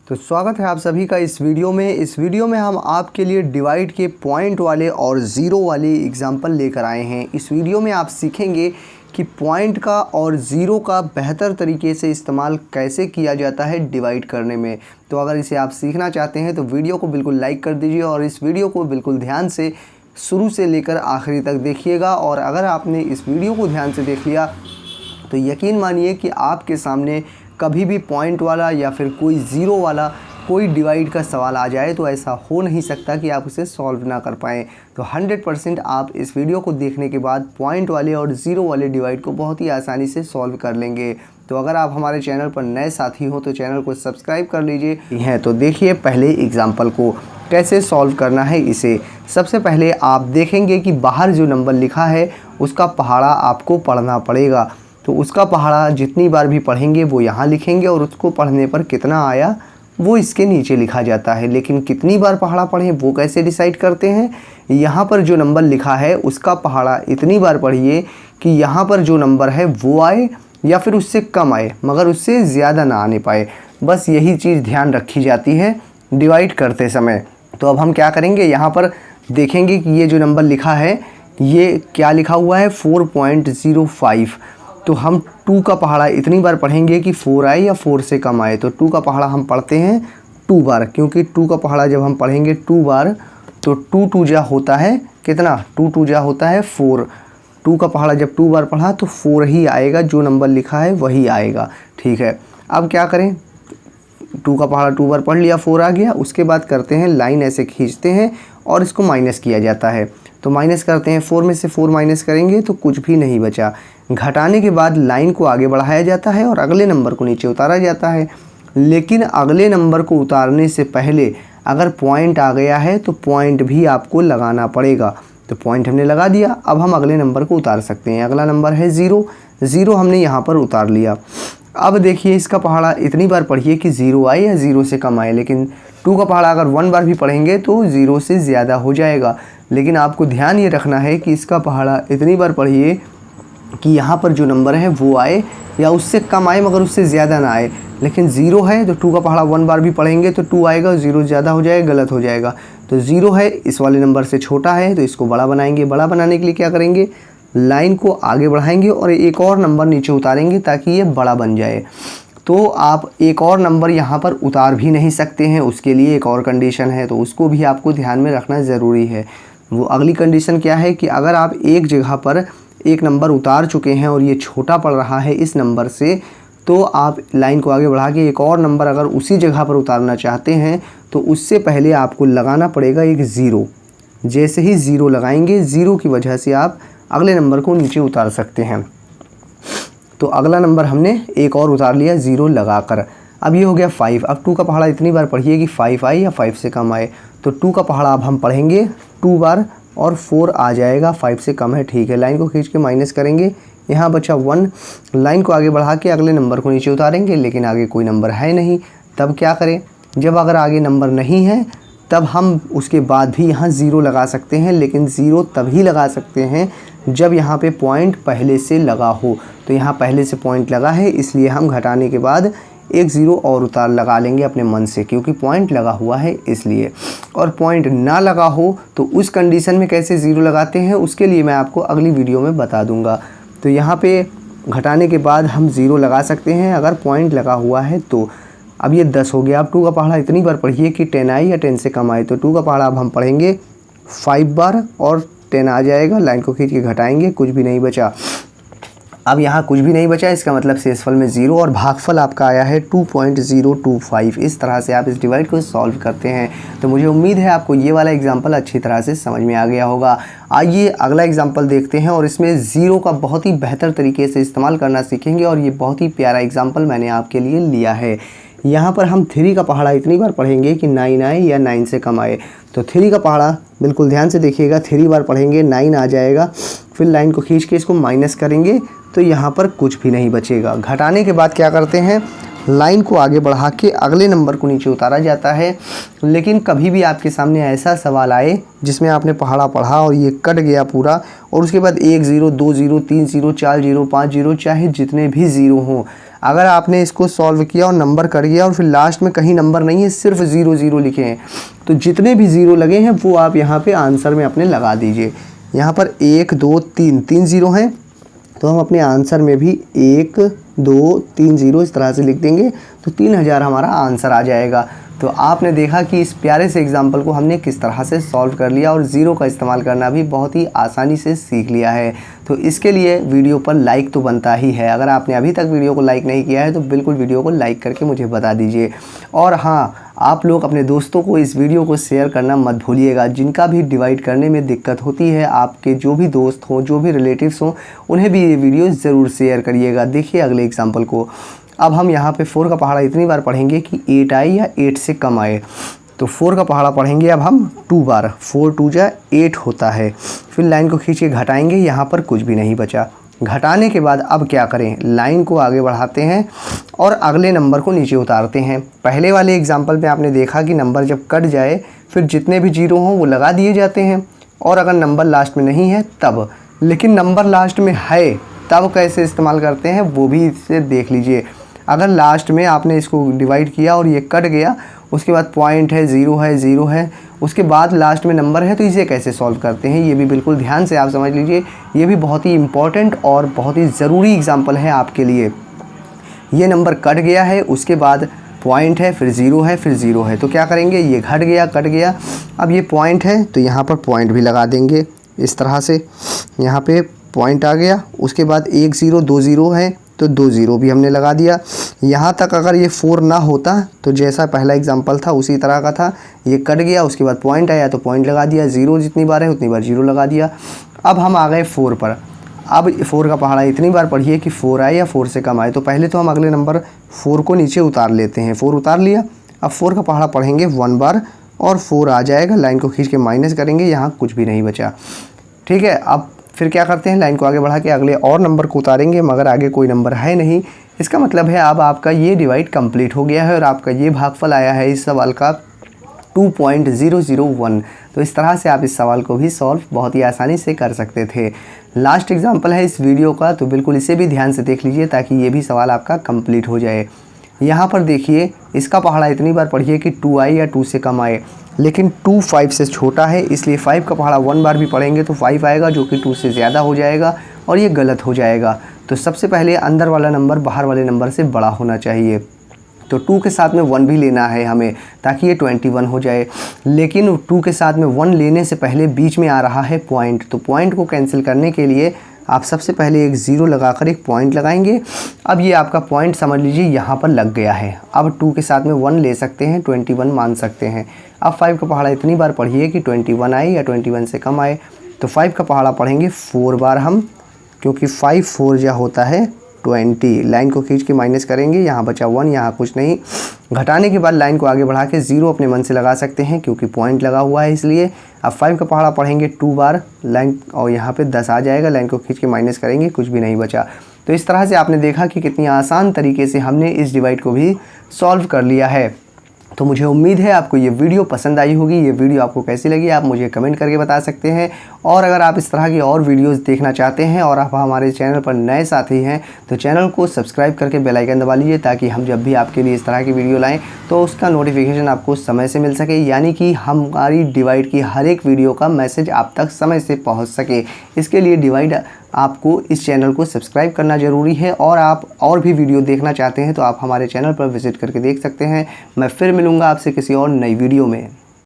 तो स्वागत है आप सभी का इस वीडियो में हम आपके लिए डिवाइड के पॉइंट वाले और ज़ीरो वाले एग्जाम्पल लेकर आए हैं। इस वीडियो में आप सीखेंगे कि पॉइंट का और ज़ीरो का बेहतर तरीके से इस्तेमाल कैसे किया जाता है डिवाइड करने में। तो अगर इसे आप सीखना चाहते हैं तो वीडियो को बिल्कुल लाइक कर दीजिए और इस वीडियो को बिल्कुल ध्यान से शुरू से लेकर आखिरी तक देखिएगा। और अगर आपने इस वीडियो को ध्यान से देख लिया तो यकीन मानिए कि आपके सामने कभी भी पॉइंट वाला या फिर कोई ज़ीरो वाला कोई डिवाइड का सवाल आ जाए तो ऐसा हो नहीं सकता कि आप उसे सॉल्व ना कर पाएँ। तो 100% आप इस वीडियो को देखने के बाद पॉइंट वाले और ज़ीरो वाले डिवाइड को बहुत ही आसानी से सॉल्व कर लेंगे। तो अगर आप हमारे चैनल पर नए साथी हो तो चैनल को सब्सक्राइब कर लीजिए। तो देखिए पहले एग्ज़ाम्पल को कैसे सॉल्व करना है। इसे सबसे पहले आप देखेंगे कि बाहर जो नंबर लिखा है उसका पहाड़ा आपको पढ़ना पड़ेगा। तो उसका पहाड़ा जितनी बार भी पढ़ेंगे वो यहाँ लिखेंगे और उसको पढ़ने पर कितना आया वो इसके नीचे लिखा जाता है। लेकिन कितनी बार पहाड़ा पढ़ें वो कैसे डिसाइड करते हैं। यहाँ पर जो नंबर लिखा है उसका पहाड़ा इतनी बार पढ़िए कि यहाँ पर जो नंबर है वो आए या फिर उससे कम आए मगर उससे ज़्यादा ना आने पाए। बस यही चीज़ ध्यान रखी जाती है डिवाइड करते समय। तो अब हम क्या करेंगे, यहाँ पर देखेंगे कि ये जो नंबर लिखा है ये क्या लिखा हुआ है 4.05। तो हम 2 का पहाड़ा इतनी बार पढ़ेंगे कि 4 आए या 4 से कम आए। तो 2 का पहाड़ा हम पढ़ते हैं 2 बार, क्योंकि 2 का पहाड़ा जब हम पढ़ेंगे 2 बार तो 2 2 जा होता है कितना, 2 2 जा होता है 4। 2 का पहाड़ा जब 2 बार पढ़ा तो 4 ही आएगा, जो नंबर लिखा है वही आएगा। ठीक है, अब क्या करें, 2 का पहाड़ा 2 बार पढ़ लिया 4 आ गया। उसके बाद करते हैं लाइन ऐसे खींचते हैं और इसको माइनस किया जाता है। तो माइनस करते हैं, 4 में से 4 माइनस करेंगे तो कुछ भी नहीं बचा। घटाने के बाद लाइन को आगे बढ़ाया जाता है और अगले नंबर को नीचे उतारा जाता है। लेकिन अगले नंबर को उतारने से पहले अगर पॉइंट आ गया है तो पॉइंट भी आपको लगाना पड़ेगा। तो पॉइंट हमने लगा दिया, अब हम अगले नंबर को उतार सकते हैं। अगला नंबर है 0, 0 हमने यहाँ पर उतार लिया। अब देखिए इसका पहाड़ा इतनी बार पढ़िए कि 0 आए या 0 से कम आए। लेकिन 2 का पहाड़ा अगर 1 बार भी पढ़ेंगे तो 0 से ज़्यादा हो जाएगा। लेकिन आपको ध्यान ये रखना है कि इसका पहाड़ा इतनी बार पढ़िए कि यहाँ पर जो नंबर है वो आए या उससे कम आए मगर उससे ज़्यादा ना आए। लेकिन 0 है तो 2 का पहाड़ा 1 बार भी पढ़ेंगे तो 2 आएगा, 0 ज़्यादा हो जाएगा, गलत हो जाएगा। तो 0 है इस वाले नंबर से छोटा है तो इसको बड़ा बनाएंगे। बड़ा बनाने के लिए क्या करेंगे, लाइन को आगे बढ़ाएंगे और एक और नंबर नीचे उतारेंगे ताकि ये बड़ा बन जाए। तो आप एक और नंबर यहाँ पर उतार भी नहीं सकते हैं, उसके लिए एक और कंडीशन है, तो उसको भी आपको ध्यान में रखना ज़रूरी है। वो अगली कंडीशन क्या है कि अगर आप एक जगह पर एक नंबर उतार चुके हैं और ये छोटा पड़ रहा है इस नंबर से, तो आप लाइन को आगे बढ़ा के एक और नंबर अगर उसी जगह पर उतारना चाहते हैं तो उससे पहले आपको लगाना पड़ेगा एक 0। जैसे ही 0 लगाएंगे, 0 की वजह से आप अगले नंबर को नीचे उतार सकते हैं। तो अगला नंबर हमने एक और उतार लिया 0 लगाकर। अब ये हो गया 5। अब 2 का पहाड़ा इतनी बार पढ़िए कि 5 आए या 5 से कम आए। तो 2 का पहाड़ा अब हम पढ़ेंगे 2 बार और 4 आ जाएगा, 5 से कम है। ठीक है, लाइन को खींच के माइनस करेंगे, यहाँ बचा 1। लाइन को आगे बढ़ा के अगले नंबर को नीचे उतारेंगे, लेकिन आगे कोई नंबर है नहीं। तब क्या करें, जब अगर आगे नंबर नहीं है तब हम उसके बाद भी यहाँ 0 लगा सकते हैं। लेकिन 0 तभी लगा सकते हैं जब यहाँ पे पॉइंट पहले से लगा हो। तो यहाँ पहले से पॉइंट लगा है इसलिए हम घटाने के बाद एक 0 और उतार लगा लेंगे अपने मन से, क्योंकि पॉइंट लगा हुआ है इसलिए। और पॉइंट ना लगा हो तो उस कंडीशन में कैसे 0 लगाते हैं उसके लिए मैं आपको अगली वीडियो में बता दूंगा। तो यहाँ पे घटाने के बाद हम 0 लगा सकते हैं अगर पॉइंट लगा हुआ है तो। अब ये 10 हो गया। अब 2 का पहाड़ा इतनी बार पढ़िए कि 10 आए या 10 से कम आए। तो 2 का पहाड़ा अब हम पढ़ेंगे 5 बार और 10 आ जाएगा। लाइन को खींच के घटाएंगे, कुछ भी नहीं बचा। अब यहाँ कुछ भी नहीं बचा, इसका मतलब शेषफल में 0 और भागफल आपका आया है 2.025। इस तरह से आप इस डिवाइड को सॉल्व करते हैं। तो मुझे उम्मीद है आपको ये वाला एग्जाम्पल अच्छी तरह से समझ में आ गया होगा। आइए अगला एग्जाम्पल देखते हैं और इसमें 0 का बहुत ही बेहतर तरीके से इस्तेमाल करना सीखेंगे। और ये बहुत ही प्यारा एग्जाम्पल मैंने आपके लिए लिया है। यहाँ पर हम 3 का पहाड़ा इतनी बार पढ़ेंगे कि 9 आए या 9 से कम आए। तो 3 का पहाड़ा बिल्कुल ध्यान से देखिएगा, 3 बार पढ़ेंगे 9 आ जाएगा। फिर लाइन को खींच के इसको माइनस करेंगे तो यहाँ पर कुछ भी नहीं बचेगा। घटाने के बाद क्या करते हैं, लाइन को आगे बढ़ा के अगले नंबर को नीचे उतारा जाता है। लेकिन कभी भी आपके सामने ऐसा सवाल आए जिसमें आपने पहाड़ा पढ़ा और ये कट गया पूरा और उसके बाद 1 0 2 0 3 0 4 0 5 0 चाहे जितने भी 0 हों, अगर आपने इसको सॉल्व किया और नंबर कट गया और फिर लास्ट में कहीं नंबर नहीं है, सिर्फ 0 0 लिखे हैं, तो जितने भी 0 लगे हैं वो आप यहाँ पे आंसर में अपने लगा दीजिए। यहाँ पर 1 2 3 3 0 हैं, तो हम अपने आंसर में भी 1 2 3 0 इस तरह से लिख देंगे, तो 3000 हमारा आंसर आ जाएगा। तो आपने देखा कि इस प्यारे से एग्जाम्पल को हमने किस तरह से सॉल्व कर लिया और ज़ीरो का इस्तेमाल करना भी बहुत ही आसानी से सीख लिया है। तो इसके लिए वीडियो पर लाइक तो बनता ही है। अगर आपने अभी तक वीडियो को लाइक नहीं किया है तो बिल्कुल वीडियो को लाइक करके मुझे बता दीजिए। और हाँ, आप लोग अपने दोस्तों को इस वीडियो को शेयर करना मत भूलिएगा। जिनका भी डिवाइड करने में दिक्कत होती है, आपके जो भी दोस्त हों, जो भी रिलेटिव्स हों, उन्हें भी ये वीडियो ज़रूर शेयर करिएगा। देखिए अगले एग्जाम्पल को। अब हम यहाँ पे 4 का पहाड़ा इतनी बार पढ़ेंगे कि 8 आए या 8 से कम आए। तो 4 का पहाड़ा पढ़ेंगे अब हम 2 बार, 4 2 जा 8 होता है। फिर लाइन को खींच के घटाएंगे, यहाँ पर कुछ भी नहीं बचा। घटाने के बाद अब क्या करें, लाइन को आगे बढ़ाते हैं और अगले नंबर को नीचे उतारते हैं। पहले वाले एग्जाम्पल में आपने देखा कि नंबर जब कट जाए फिर जितने भी जीरो हों वो लगा दिए जाते हैं, और अगर नंबर लास्ट में नहीं है तब। लेकिन नंबर लास्ट में है तब कैसे इस्तेमाल करते हैं वो भी इससे देख लीजिए। अगर लास्ट में आपने इसको डिवाइड किया और ये कट गया, उसके बाद पॉइंट है, ज़ीरो है, उसके बाद लास्ट में नंबर है, तो इसे कैसे सॉल्व करते हैं ये भी बिल्कुल ध्यान से आप समझ लीजिए। ये भी बहुत ही इम्पॉर्टेंट और बहुत ही ज़रूरी एग्जाम्पल है आपके लिए। ये नंबर कट गया है, उसके बाद पॉइंट है, फिर ज़ीरो है, फिर ज़ीरो है, तो क्या करेंगे, ये घट गया, कट गया, अब ये पॉइंट है तो यहाँ पर पॉइंट भी लगा देंगे इस तरह से। यहाँ पे पॉइंट आ गया, उसके बाद 1 0 2 0 है तो 2 0 भी हमने लगा दिया। यहाँ तक अगर ये 4 ना होता तो जैसा पहला एग्जांपल था उसी तरह का था, ये कट गया, उसके बाद पॉइंट आया तो पॉइंट लगा दिया, 0 जितनी बार है उतनी बार 0 लगा दिया। अब हम आ गए 4 पर। अब 4 का पहाड़ा इतनी बार पढ़िए कि 4 आए या 4 से कम आए। तो पहले तो हम अगले नंबर 4 को नीचे उतार लेते हैं। 4 उतार लिया, अब 4 का पहाड़ा पढ़ेंगे 1 बार और 4 आ जाएगा। लाइन को खींच के माइनस करेंगे, यहाँ कुछ भी नहीं बचा। ठीक है, अब फिर क्या करते हैं, लाइन को आगे बढ़ा के अगले और नंबर को उतारेंगे, मगर आगे कोई नंबर है नहीं। इसका मतलब है अब आपका ये डिवाइड कंप्लीट हो गया है और आपका ये भागफल आया है इस सवाल का 2.001। तो इस तरह से आप इस सवाल को भी सॉल्व बहुत ही आसानी से कर सकते थे। लास्ट एग्जाम्पल है इस वीडियो का, तो बिल्कुल इसे भी ध्यान से देख लीजिए ताकि ये भी सवाल आपका कंप्लीट हो जाए। यहाँ पर देखिए, इसका पहाड़ा इतनी बार पढ़िए कि 2 आए या 2 से कम आए, लेकिन 2 5 से छोटा है, इसलिए 5 का पहाड़ा 1 बार भी पढ़ेंगे तो 5 आएगा, जो कि 2 से ज़्यादा हो जाएगा और ये गलत हो जाएगा। तो सबसे पहले अंदर वाला नंबर बाहर वाले नंबर से बड़ा होना चाहिए। तो 2 के साथ में 1 भी लेना है हमें ताकि ये 21 हो जाए। लेकिन 2 के साथ में 1 लेने से पहले बीच में आ रहा है पॉइंट, तो पॉइंट को कैंसिल करने के लिए आप सबसे पहले एक 0 लगाकर एक पॉइंट लगाएंगे। अब ये आपका पॉइंट समझ लीजिए यहाँ पर लग गया है। अब 2 के साथ में 1 ले सकते हैं, 21 मान सकते हैं। अब 5 का पहाड़ा इतनी बार पढ़िए कि 21 आए या 21 से कम आए। तो 5 का पहाड़ा पढ़ेंगे 4 बार हम, क्योंकि 5 4 जा होता है 20। लाइन को खींच के माइनस करेंगे, यहाँ बचा 1, यहाँ कुछ नहीं। घटाने के बाद लाइन को आगे बढ़ा के 0 अपने मन से लगा सकते हैं क्योंकि पॉइंट लगा हुआ है इसलिए। अब 5 का पहाड़ा पढ़ेंगे 2 बार, लाइन और यहाँ पे 10 आ जाएगा, लाइन को खींच के माइनस करेंगे, कुछ भी नहीं बचा। तो इस तरह से आपने देखा कि कितनी आसान तरीके से हमने इस डिवाइड को भी सॉल्व कर लिया है। तो मुझे उम्मीद है आपको ये वीडियो पसंद आई होगी। ये वीडियो आपको कैसी लगी आप मुझे कमेंट करके बता सकते हैं। और अगर आप इस तरह की और वीडियोस देखना चाहते हैं और आप हमारे चैनल पर नए साथी हैं तो चैनल को सब्सक्राइब करके बेल आइकन दबा लीजिए ताकि हम जब भी आपके लिए इस तरह की वीडियो लाएं तो उसका नोटिफिकेशन आपको समय से मिल सके, यानी कि हमारी डिवाइड की हर एक वीडियो का मैसेज आप तक समय से पहुँच सके। इसके लिए डिवाइड आपको इस चैनल को सब्सक्राइब करना ज़रूरी है। और आप और भी वीडियो देखना चाहते हैं तो आप हमारे चैनल पर विज़िट करके देख सकते हैं। मैं फिर मिलूँगा आपसे किसी और नई वीडियो में।